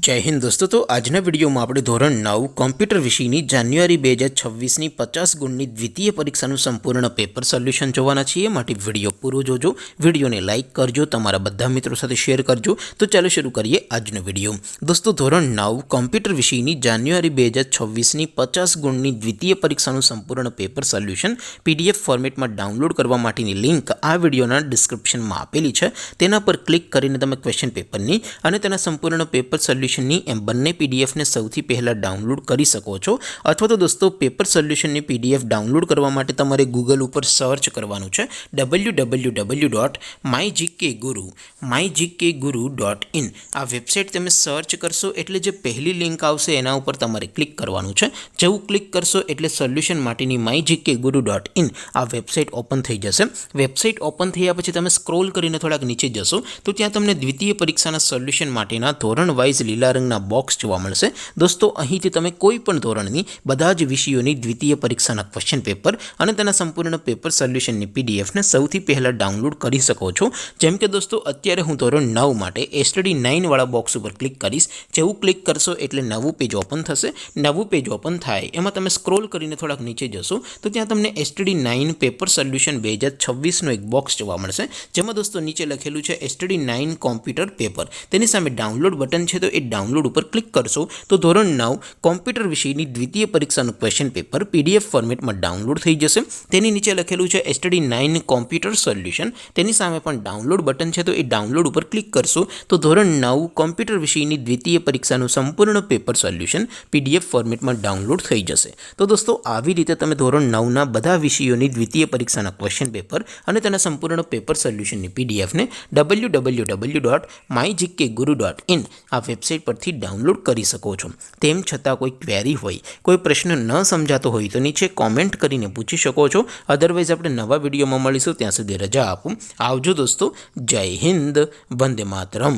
जय हिंद दोस्तों। तो आजना विडियो में આપણે ધોરણ 9 કોમ્પ્યુટર વિષયની જાન્યુઆરી 2026 ની 50 ગુણની દ્વિતીય પરીક્ષાનું સંપૂર્ણ પેપર સોલ્યુશન જોવાના છીએ। માટે વિડિયો પૂરો જોજો, વિડિયોને લાઈક કરજો, તમારા બધા મિત્રો સાથે શેર કરજો। તો ચાલો શરૂ કરીએ આજનો વિડિયો। દોસ્તો ધોરણ 9 કોમ્પ્યુટર વિષયની જાન્યુઆરી 2026 ની 50 ગુણની દ્વિતીય પરીક્ષાનું સંપૂર્ણ પેપર સોલ્યુશન પીડીએફ ફોર્મેટમાં ડાઉનલોડ કરવા માટેની લિંક આ વિડિયોના ડિસ્ક્રિપ્શનમાં આપેલી છે। તેના પર ક્લિક કરીને તમે ક્વેશ્ચન પેપરની અને તેના સંપૂર્ણ પેપર સોલ્યુશનની એમ બંને પીડીએફને સૌથી પહેલાં ડાઉનલોડ કરી શકો છો। અથવા તો દોસ્તો પેપર સોલ્યુશનની પીડીએફ ડાઉનલોડ કરવા માટે તમારે ગૂગલ ઉપર સર્ચ કરવાનું છે www.mygkguru.in। આ વેબસાઇટ તમે સર્ચ કરશો એટલે જે પહેલી લિંક આવશે એના ઉપર તમારે ક્લિક કરવાનું છે। જેવું ક્લિક કરશો એટલે સોલ્યુશન માટેની mygkguru.in આ વેબસાઇટ ઓપન થઈ જશે। વેબસાઇટ ઓપન થયા પછી તમે સ્ક્રોલ કરીને થોડાક નીચે જશો તો ત્યાં તમને દ્વિતીય પરીક્ષાના સોલ્યુશન માટેના ધોરણ વાઇઝ લીલા રંગના બોક્સ જોવા મળશે। દોસ્તો અહીંથી તમે કોઈ પણ ધોરણની બધા જ વિષયોની દ્વિતીય પરીક્ષાના ક્વેશ્ચન પેપર અને તેના સંપૂર્ણ પેપર સોલ્યુશનની પીડીએફને સૌથી પહેલાં ડાઉનલોડ કરી શકો છો। જેમ કે દોસ્તો અત્યારે હું ધોરણ 9 માટે એસટીડી 9 વાળા બોક્સ ઉપર ક્લિક કરીશ। જેવું ક્લિક કરશો એટલે નવું પેજ ઓપન થશે। નવું પેજ ઓપન થાય એમાં તમે સ્ક્રોલ કરીને થોડાક નીચે જશો તો ત્યાં તમને એસટીડી 9 પેપર સોલ્યુશન 2026નો એક બોક્સ જોવા મળશે। જેમાં દોસ્તો નીચે લખેલું છે એસટીડી 9 કોમ્પ્યુટર પેપર। તેની સામે ડાઉનલોડ બટન છે તો એ ડાઉનલોડ ઉપર ક્લિક કરશો તો ધોરણ 9 કોમ્પ્યુટર વિષયની દ્વિતીય પરીક્ષાનું ક્વેશ્ચન પેપર પીડીએફ ફોર્મેટમાં ડાઉનલોડ થઈ જશે। તેની નીચે લખેલું છે એસટીડી 9 કોમ્પ્યુટર સોલ્યુશન। તેની સામે પણ ડાઉનલોડ બટન છે તો એ ડાઉનલોડ ઉપર ક્લિક કરશો તો ધોરણ 9 કોમ્પ્યુટર વિષયની દ્વિતીય પરીક્ષાનું સંપૂર્ણ પેપર સોલ્યુશન પીડીએફ ફોર્મેટમાં ડાઉનલોડ થઈ જશે। તો દોસ્તો આવી રીતે તમે ધોરણ 9ના બધા વિષયોની દ્વિતીય પરીક્ષાના ક્વેશ્ચન પેપર અને તેના સંપૂર્ણ પેપર સોલ્યુશનની પીડીએફને www.mygkguru.in આ વેબસાઇટ પરથી ડાઉનલોડ કરી શકો છો। તેમ છતાં કોઈ ક્વેરી હોય, કોઈ પ્રશ્ન ન સમજાતો હોય તો નીચે કોમેન્ટ કરીને પૂછી શકો છો। અધરવાઇઝ આપણે નવા વિડીયોમાં મળીશું, ત્યાં સુધી રજા આપો। આવજો દોસ્તો। જય હિન્દ, વંદે માતરમ।